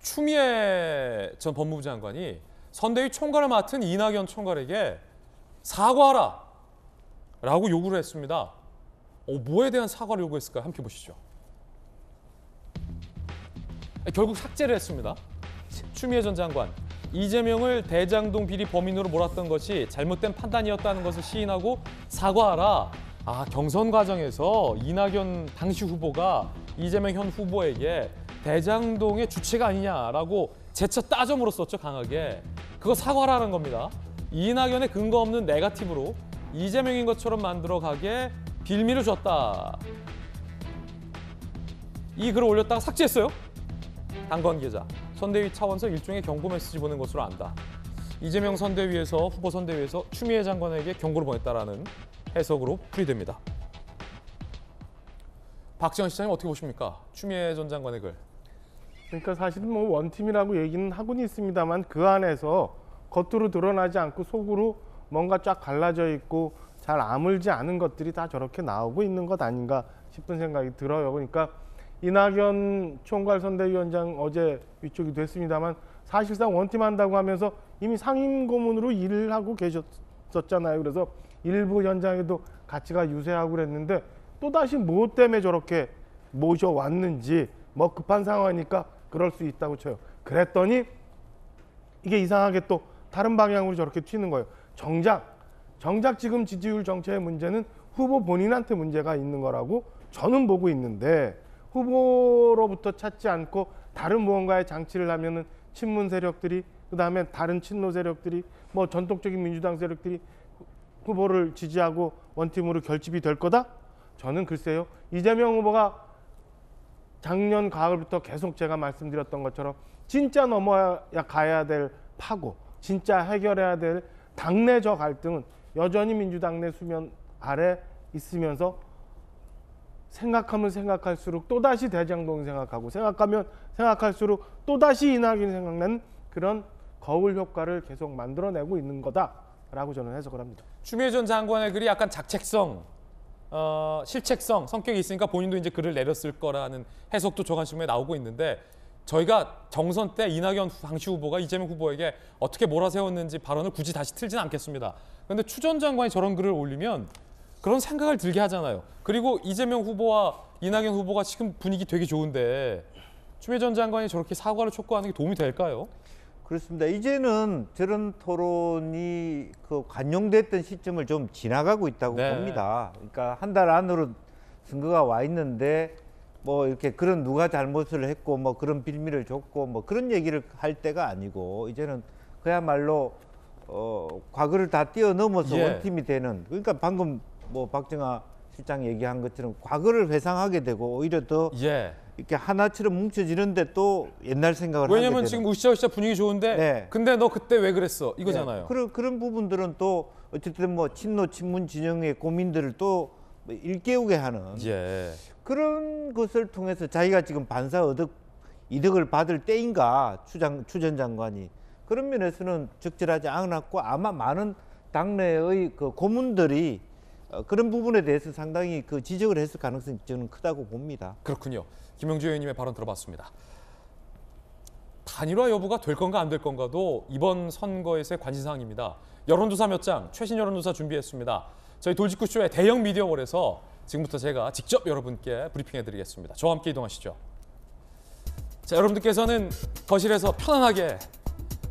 추미애 전 법무부 장관이 선대위 총괄을 맡은 이낙연 총괄에게 사과하라 라고 요구를 했습니다. 뭐에 대한 사과를 요구했을까요? 함께 보시죠. 결국 삭제를 했습니다. 추미애 전 장관, 이재명을 대장동 비리 범인으로 몰았던 것이 잘못된 판단이었다는 것을 시인하고 사과하라. 경선 과정에서 이낙연 당시 후보가 이재명 현 후보에게 대장동의 주체가 아니냐라고 재차 따져 물었었죠, 강하게. 그거 사과하라는 겁니다. 이낙연의 근거 없는 네거티브로 이재명인 것처럼 만들어가게 빌미를 줬다. 이 글을 올렸다가 삭제했어요. 당 관계자. 선대위 차원에서 일종의 경고 메시지 보낸 것으로 안다. 이재명 선대위에서 후보 선대위에서 추미애 장관에게 경고를 보냈다라는 해석으로 풀이됩니다. 박지원 시장님 어떻게 보십니까? 추미애 전 장관의 글. 그러니까 사실은 뭐 원팀이라고 얘기는 하고는 있습니다만 그 안에서 겉으로 드러나지 않고 속으로 뭔가 쫙 갈라져 있고 잘 아물지 않은 것들이 다 저렇게 나오고 있는 것 아닌가 싶은 생각이 들어요. 그러니까 이낙연 총괄선대위원장 어제 위촉이 됐습니다만 사실상 원팀 한다고 하면서 이미 상임고문으로 일을 하고 계셨었잖아요. 그래서 일부 현장에도 가치가 유세하고 그랬는데 또다시 뭐 때문에 저렇게 모셔왔는지 뭐 급한 상황이니까 그럴 수 있다고 쳐요. 그랬더니 이게 이상하게 또 다른 방향으로 저렇게 튀는 거예요. 정작 지금 지지율 정체의 문제는 후보 본인한테 문제가 있는 거라고 저는 보고 있는데 후보로부터 찾지 않고 다른 무언가의 장치를 하면은 친문 세력들이 그다음에 다른 친노 세력들이 뭐 전통적인 민주당 세력들이 후보를 지지하고 원팀으로 결집이 될 거다? 저는 글쎄요. 이재명 후보가 작년 가을부터 계속 제가 말씀드렸던 것처럼 진짜 넘어야 가야 될 파고, 진짜 해결해야 될 당내적 갈등은 여전히 민주당 내 수면 아래 있으면서 생각하면 생각할수록 또다시 대장동 생각하고 생각하면 생각할수록 또다시 이낙연이 생각나는 그런 거울 효과를 계속 만들어내고 있는 거다라고 저는 해석을 합니다. 추미애 전 장관의 글이 약간 작책성, 실책성 성격이 있으니까 본인도 이제 글을 내렸을 거라는 해석도 조간신문에 나오고 있는데 저희가 정선 때 이낙연 당시 후보가 이재명 후보에게 어떻게 몰아세웠는지 발언을 굳이 다시 틀지는 않겠습니다. 그런데 추 전 장관이 저런 글을 올리면 그런 생각을 들게 하잖아요. 그리고 이재명 후보와 이낙연 후보가 지금 분위기 되게 좋은데 추미애 전 장관이 저렇게 사과를 촉구하는 게 도움이 될까요? 그렇습니다. 이제는 저런 토론이 관용됐던 시점을 좀 지나가고 있다고 봅니다. 그러니까 한 달 안으로 선거가 와 있는데 뭐 이렇게 그런 누가 잘못을 했고 뭐 그런 빌미를 줬고 뭐 그런 얘기를 할 때가 아니고 이제는 그야말로 과거를 다 뛰어넘어서 원팀이 되는, 그러니까 방금 뭐 박정아 실장 얘기한 것처럼 과거를 회상하게 되고 오히려 더 이렇게 하나처럼 뭉쳐지는데 또 옛날 생각을 하게 되는. 왜냐면 지금 으쌰으쌰 분위기 좋은데 근데 너 그때 왜 그랬어? 이거잖아요. 그런 부분들은 또 어쨌든 뭐 친노 친문 진영의 고민들을 또 일깨우게 하는 그런 것을 통해서 자기가 지금 반사 이득을 받을 때인가 추 전 장관이 그런 면에서는 적절하지 않았고 아마 많은 당내의 그 고문들이 그런 부분에 대해서 상당히 그 지적을 했을 가능성이 저는 크다고 봅니다. 그렇군요. 김영주 의원님의 발언 들어봤습니다. 단일화 여부가 될 건가 안 될 건가도 이번 선거에서의 관심사항입니다. 여론조사 몇 장, 최신 여론조사 준비했습니다. 저희 돌직구쇼의 대형 미디어홀에서 지금부터 제가 직접 여러분께 브리핑해드리겠습니다. 저와 함께 이동하시죠. 자, 여러분들께서는 거실에서 편안하게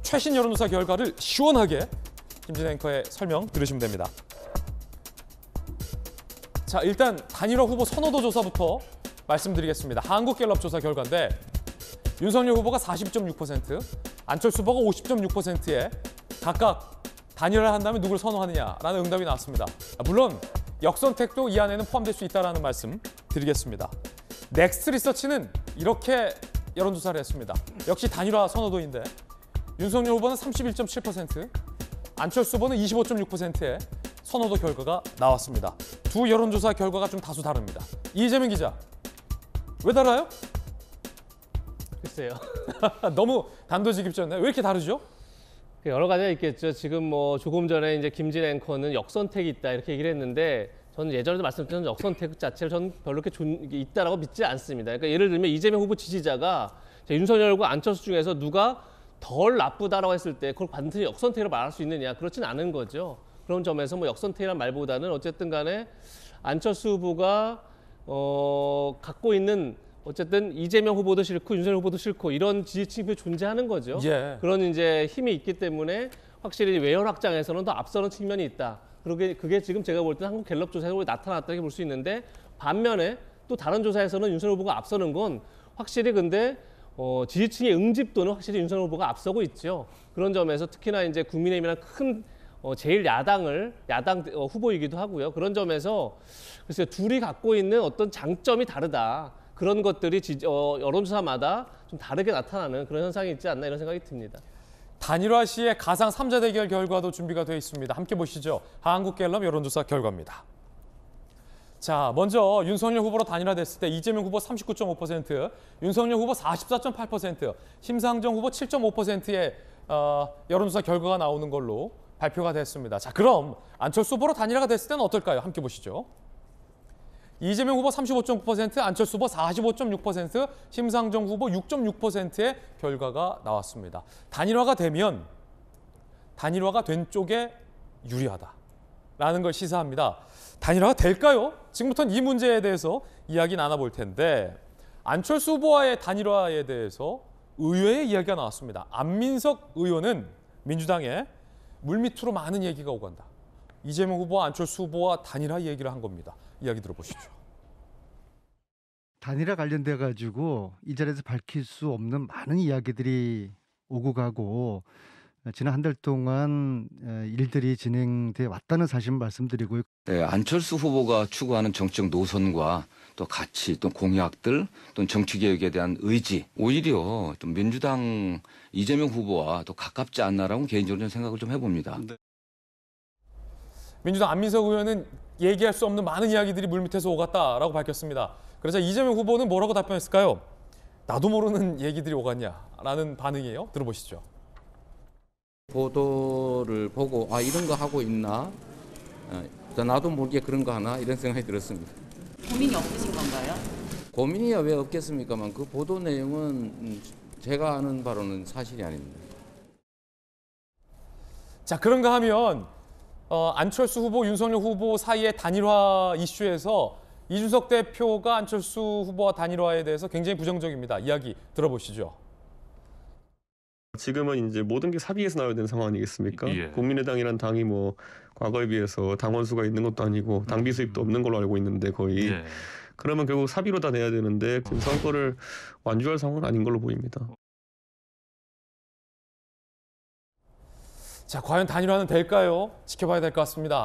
최신 여론조사 결과를 시원하게 김진 앵커의 설명 들으시면 됩니다. 자, 일단 단일화 후보 선호도 조사부터 말씀드리겠습니다. 한국갤럽 조사 결과인데 윤석열 후보가 40.6%, 안철수 후보가 50.6%에 각각 단일화를 한다면 누굴 선호하느냐라는 응답이 나왔습니다. 물론 역선택도 이 안에는 포함될 수 있다는 말씀 드리겠습니다. 넥스트 리서치는 이렇게 여론조사를 했습니다. 역시 단일화 선호도인데 윤석열 후보는 31.7%, 안철수 후보는 25.6%의 선호도 결과가 나왔습니다. 두 여론조사 결과가 좀 다소 다릅니다. 이재명 기자, 왜 달라요? 글쎄요. 너무 단도직입적이네. 왜 이렇게 다르죠? 여러 가지가 있겠죠. 지금 뭐 조금 전에 이제 김진 앵커는 역선택이 있다 이렇게 얘기를 했는데 저는 예전에도 말씀드렸던 역선택 자체를 저는 별로 이렇게 있다라고 믿지 않습니다. 그러니까 예를 들면 이재명 후보 지지자가 윤석열과 안철수 중에서 누가 덜 나쁘다라고 했을 때 그걸 반드시 역선택으로 말할 수 있느냐, 그렇진 않은 거죠. 그런 점에서 뭐 역선택이란 말보다는 어쨌든 간에 안철수 후보가 갖고 있는 어쨌든 이재명 후보도 싫고 윤석열 후보도 싫고 이런 지지층이 존재하는 거죠. 예. 그런 이제 힘이 있기 때문에 확실히 외연 확장에서는 더 앞서는 측면이 있다. 그게 지금 제가 볼 때 한국 갤럽 조사에서 나타났다고 볼 수 있는데, 반면에 또 다른 조사에서는 윤석열 후보가 앞서는 건 확실히 근데 지지층의 응집도는 확실히 윤석열 후보가 앞서고 있죠. 그런 점에서 특히나 이제 국민의힘이란 큰 제일 야당 후보이기도 하고요. 그런 점에서 글쎄요, 둘이 갖고 있는 어떤 장점이 다르다. 그런 것들이 여론조사마다 좀 다르게 나타나는 그런 현상이 있지 않나 이런 생각이 듭니다. 단일화 시의 가상 3자 대결 결과도 준비가 되어 있습니다. 함께 보시죠. 한국갤럽 여론조사 결과입니다. 자, 먼저 윤석열 후보로 단일화됐을 때 이재명 후보 39.5%, 윤석열 후보 44.8%, 심상정 후보 7.5%의 여론조사 결과가 나오는 걸로 발표가 됐습니다. 자, 그럼 안철수 후보로 단일화가 됐을 때는 어떨까요? 함께 보시죠. 이재명 후보 35.9%, 안철수 후보 45.6%, 심상정 후보 6.6%의 결과가 나왔습니다. 단일화가 되면 단일화가 된 쪽에 유리하다라는 걸 시사합니다. 단일화가 될까요? 지금부터는 이 문제에 대해서 이야기 나눠볼 텐데, 안철수 후보와의 단일화에 대해서 의외의 이야기가 나왔습니다. 안민석 의원은 민주당에 물밑으로 많은 얘기가 오간다. 이재명 후보와 안철수 후보와 단일화 얘기를 한 겁니다. 이야기 들어보시죠. 단일화 관련돼 가지고 이 자리에서 밝힐 수 없는 많은 이야기들이 오고 가고 지난 한 달 동안 일들이 진행돼 왔다는 사실 말씀드리고요. 네, 안철수 후보가 추구하는 정치적 노선과 또 가치, 또 공약들, 또 정치개혁에 대한 의지, 오히려 좀 민주당 이재명 후보와 또 가깝지 않나라고 개인적으로 생각을 좀 해봅니다. 네. 민주당 안민석 의원은 얘기할 수 없는 많은 이야기들이 물밑에서 오갔다라고 밝혔습니다. 그래서 이재명 후보는 뭐라고 답변했을까요? 나도 모르는 얘기들이 오갔냐라는 반응이에요. 들어보시죠. 보도를 보고 이런 거 하고 있나? 나도 모르게 그런 거 하나? 이런 생각이 들었습니다. 고민이 없으신 건가요? 고민이야 왜 없겠습니까만 그 보도 내용은 제가 아는 바로는 사실이 아닙니다. 자, 그런가 하면 안철수 후보, 윤석열 후보 사이의 단일화 이슈에서 이준석 대표가 안철수 후보와 단일화에 대해서 굉장히 부정적입니다. 이야기 들어보시죠. 지금은 이제 모든 게 사비에서 나와야 되는 상황 아니겠습니까? 예. 국민의당이란 당이 뭐 과거에 비해서 당원 수가 있는 것도 아니고 당비 수입도 없는 걸로 알고 있는데 거의 예. 그러면 결국 사비로 다 내야 되는데 지금 선거를 완주할 상황은 아닌 걸로 보입니다. 자, 과연 단일화는 될까요? 지켜봐야 될 것 같습니다.